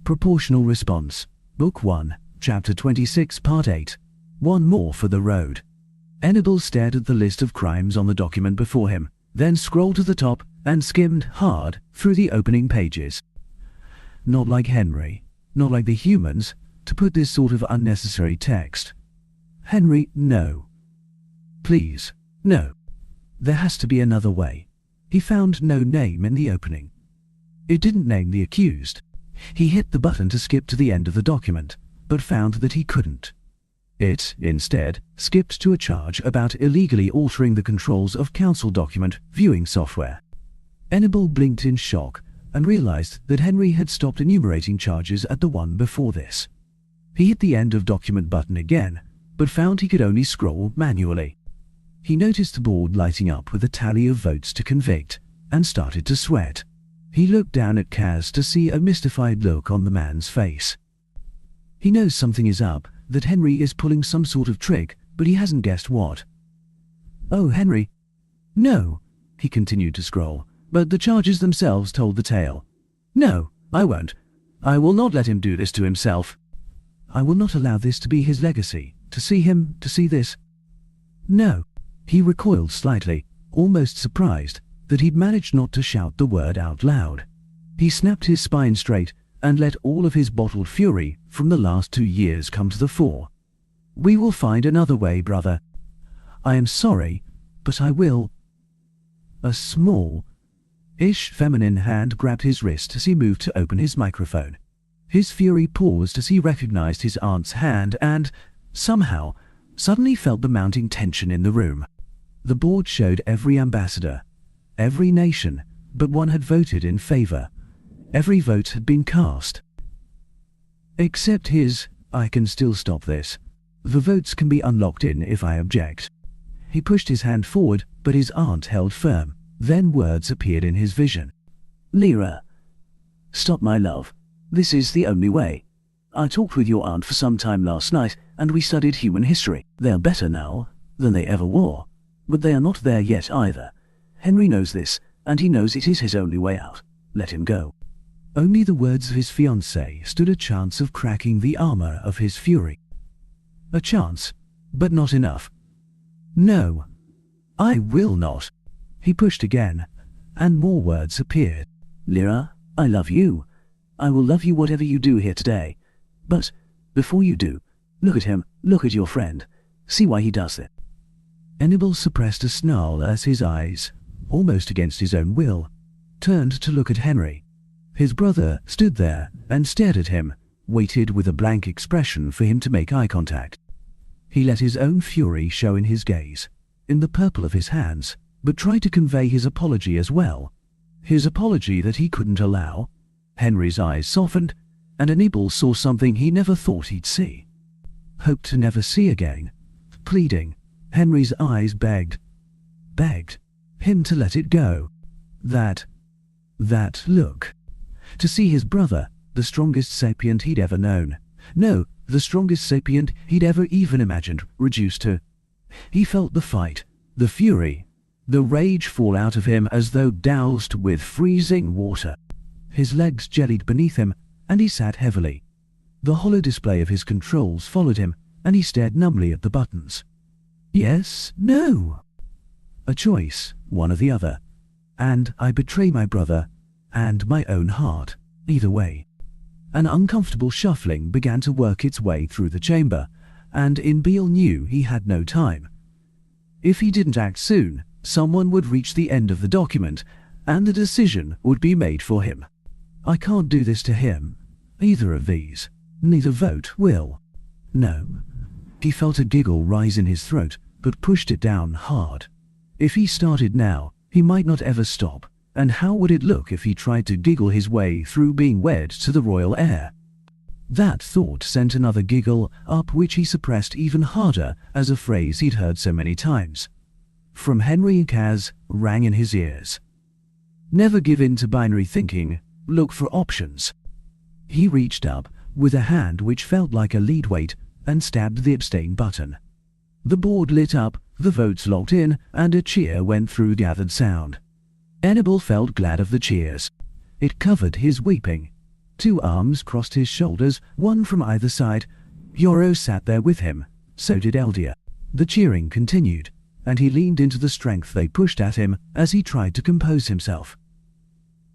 Proportional Response. Book 1, Chapter 26, Part 8. One more for the road. Hannibal stared at the list of crimes on the document before him, then scrolled to the top and skimmed hard through the opening pages. Not like Henry, not like the humans, to put this sort of unnecessary text. Henry, no. Please, no. There has to be another way. He found no name in the opening. It didn't name the accused. He hit the button to skip to the end of the document, but found that he couldn't. It, instead, skipped to a charge about illegally altering the controls of council document viewing software. Hannibal blinked in shock and realized that Henry had stopped enumerating charges at the one before this. He hit the end of document button again, but found he could only scroll manually. He noticed the board lighting up with a tally of votes to convict and started to sweat. He looked down at Kaz to see a mystified look on the man's face. He knows something is up, that Henry is pulling some sort of trick, but he hasn't guessed what. Oh, Henry. No, he continued to scroll, but the charges themselves told the tale. No, I won't. I will not let him do this to himself. I will not allow this to be his legacy, to see this. No. He recoiled slightly, almost surprised that he'd managed not to shout the word out loud. He snapped his spine straight and let all of his bottled fury from the last 2 years come to the fore. We will find another way, brother. I am sorry, but I will. A small-ish feminine hand grabbed his wrist as he moved to open his microphone. His fury paused as he recognized his aunt's hand and, somehow, suddenly felt the mounting tension in the room. The board showed every ambassador, every nation, but one had voted in favor. Every vote had been cast. Except his. I can still stop this. The votes can be unlocked in if I object. He pushed his hand forward, but his aunt held firm. Then words appeared in his vision. Lyra. Stop, my love. This is the only way. I talked with your aunt for some time last night, and we studied human history. They are better now than they ever were. But they are not there yet either. Henry knows this, and he knows it is his only way out. Let him go. Only the words of his fiancée stood a chance of cracking the armor of his fury. A chance, but not enough. No, I will not. He pushed again, and more words appeared. Lyra, I love you. I will love you whatever you do here today. But, before you do, look at him, look at your friend. See why he does it. Hannibal suppressed a snarl as his eyes, almost against his own will, turned to look at Henry. His brother stood there and stared at him, waited with a blank expression for him to make eye contact. He let his own fury show in his gaze, in the purple of his hands, but tried to convey his apology as well. His apology that he couldn't allow. Henry's eyes softened, and Hannibal saw something he never thought he'd see. Hoped to never see again. Pleading, Henry's eyes begged him to let it go. That look. To see his brother, the strongest sapient he'd ever known. No, the strongest sapient he'd ever even imagined, reduced to. He felt the fight, the fury, the rage fall out of him as though doused with freezing water. His legs jellied beneath him, and he sat heavily. The hollow display of his controls followed him, and he stared numbly at the buttons. Yes, no. A choice, one or the other. And I betray my brother, and my own heart, either way. An uncomfortable shuffling began to work its way through the chamber, and Beale knew he had no time. If he didn't act soon, someone would reach the end of the document, and the decision would be made for him. I can't do this to him, either of these. Neither vote will. No. He felt a giggle rise in his throat, but pushed it down hard. If he started now, he might not ever stop, and how would it look if he tried to giggle his way through being wed to the royal heir? That thought sent another giggle up, which he suppressed even harder as a phrase he'd heard so many times. From Henry Kaz rang in his ears. Never give in to binary thinking, look for options. He reached up with a hand which felt like a lead weight and stabbed the abstain button. The board lit up, the votes locked in, and a cheer went through gathered sound. Hannibal felt glad of the cheers. It covered his weeping. 2 arms crossed his shoulders, one from either side. Yoro sat there with him. So did Eldia. The cheering continued, and he leaned into the strength they pushed at him as he tried to compose himself.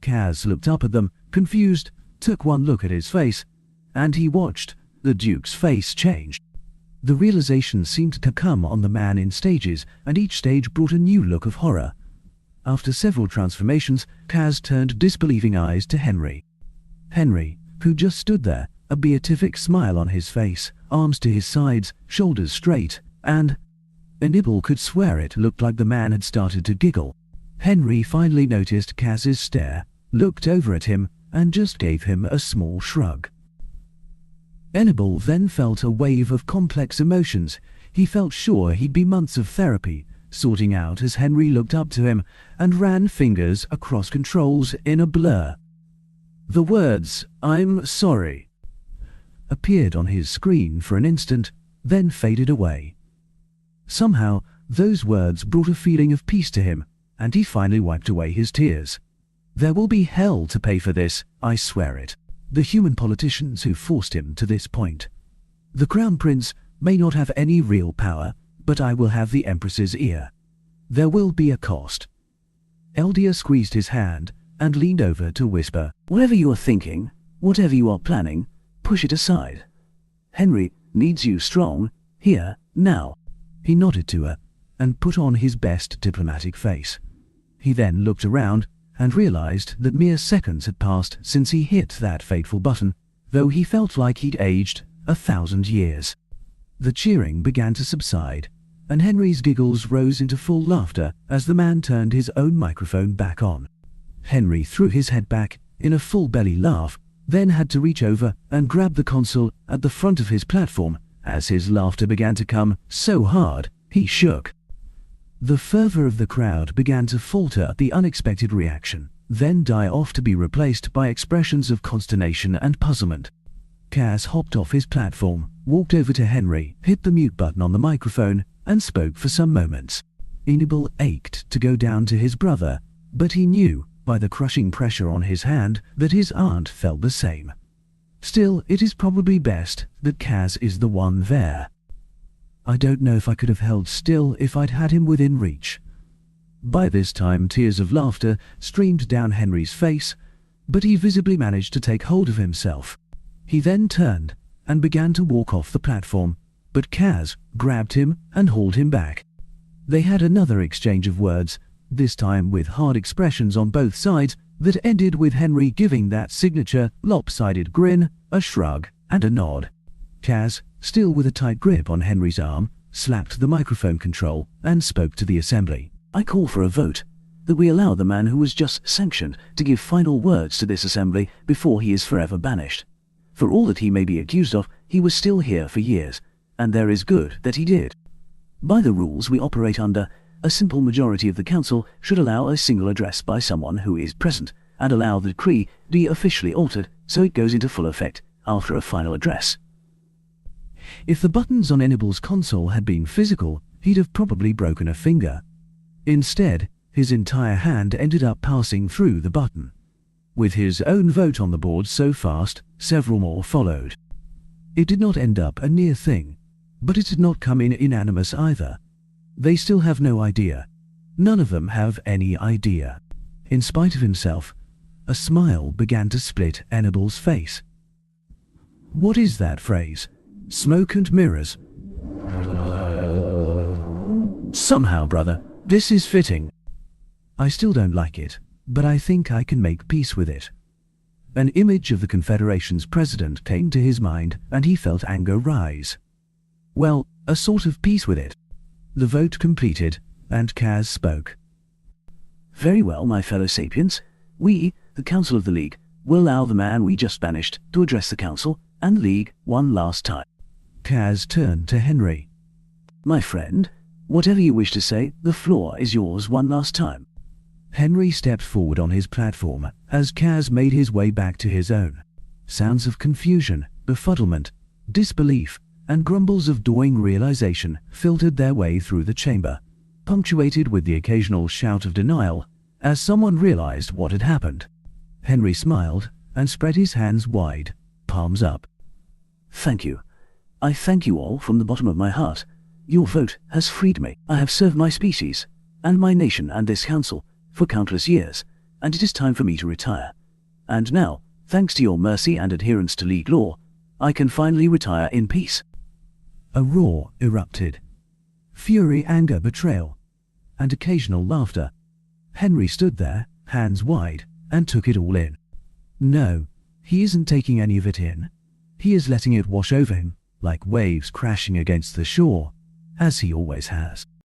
Kaz looked up at them, confused, took one look at his face, and he watched the Duke's face change. The realization seemed to come on the man in stages, and each stage brought a new look of horror. After several transformations, Kaz turned disbelieving eyes to Henry. Henry, who just stood there, a beatific smile on his face, arms to his sides, shoulders straight, and Nibble could swear it looked like the man had started to giggle. Henry finally noticed Kaz's stare, looked over at him, and just gave him a small shrug. Hannibal then felt a wave of complex emotions. He felt sure he'd be months of therapy, sorting out as Henry looked up to him and ran fingers across controls in a blur. The words, "I'm sorry," appeared on his screen for an instant, then faded away. Somehow, those words brought a feeling of peace to him, and he finally wiped away his tears. There will be hell to pay for this, I swear it. The human politicians who forced him to this point. The Crown Prince may not have any real power, but I will have the Empress's ear. There will be a cost. Eldia squeezed his hand and leaned over to whisper, "Whatever you are thinking, whatever you are planning, push it aside. Henry needs you strong, here, now." He nodded to her and put on his best diplomatic face. He then looked around and realized that mere seconds had passed since he hit that fateful button, though he felt like he'd aged 1,000 years. The cheering began to subside, and Henry's giggles rose into full laughter as the man turned his own microphone back on. Henry threw his head back in a full-belly laugh, then had to reach over and grab the console at the front of his platform as his laughter began to come so hard he shook. The fervor of the crowd began to falter at the unexpected reaction, then die off to be replaced by expressions of consternation and puzzlement. Kaz hopped off his platform, walked over to Henry, hit the mute button on the microphone, and spoke for some moments. Hannibal ached to go down to his brother, but he knew, by the crushing pressure on his hand, that his aunt felt the same. Still, it is probably best that Kaz is the one there. I don't know if I could have held still if I'd had him within reach. By this time, tears of laughter streamed down Henry's face, but he visibly managed to take hold of himself. He then turned and began to walk off the platform, but Kaz grabbed him and hauled him back. They had another exchange of words, this time with hard expressions on both sides, that ended with Henry giving that signature lopsided grin, a shrug, and a nod. Kaz, still with a tight grip on Henry's arm, slapped the microphone control and spoke to the assembly. "I call for a vote, that we allow the man who was just sanctioned to give final words to this assembly before he is forever banished. For all that he may be accused of, he was still here for years, and there is good that he did. By the rules we operate under, a simple majority of the council should allow a single address by someone who is present, and allow the decree to be officially altered so it goes into full effect after a final address." If the buttons on Hannibal's console had been physical, he'd have probably broken a finger. Instead, his entire hand ended up passing through the button. With his own vote on the board so fast, several more followed. It did not end up a near thing, but it did not come in inanimous either. They still have no idea. None of them have any idea. In spite of himself, a smile began to split Hannibal's face. What is that phrase? Smoke and mirrors. Somehow, brother, this is fitting. I still don't like it, but I think I can make peace with it. An image of the Confederation's president came to his mind, and he felt anger rise. Well, a sort of peace with it. The vote completed, and Kaz spoke. "Very well, my fellow sapiens. We, the Council of the League, will allow the man we just banished to address the Council and the League one last time." Kaz turned to Henry. "My friend, whatever you wish to say, the floor is yours one last time." Henry stepped forward on his platform as Kaz made his way back to his own. Sounds of confusion, befuddlement, disbelief, and grumbles of dawning realization filtered their way through the chamber, punctuated with the occasional shout of denial as someone realized what had happened. Henry smiled and spread his hands wide, palms up. "Thank you. I thank you all from the bottom of my heart. Your vote has freed me. I have served my species, and my nation and this council, for countless years, and it is time for me to retire. And now, thanks to your mercy and adherence to league law, I can finally retire in peace." A roar erupted. Fury, anger, betrayal, and occasional laughter. Henry stood there, hands wide, and took it all in. No, he isn't taking any of it in. He is letting it wash over him, like waves crashing against the shore, as he always has.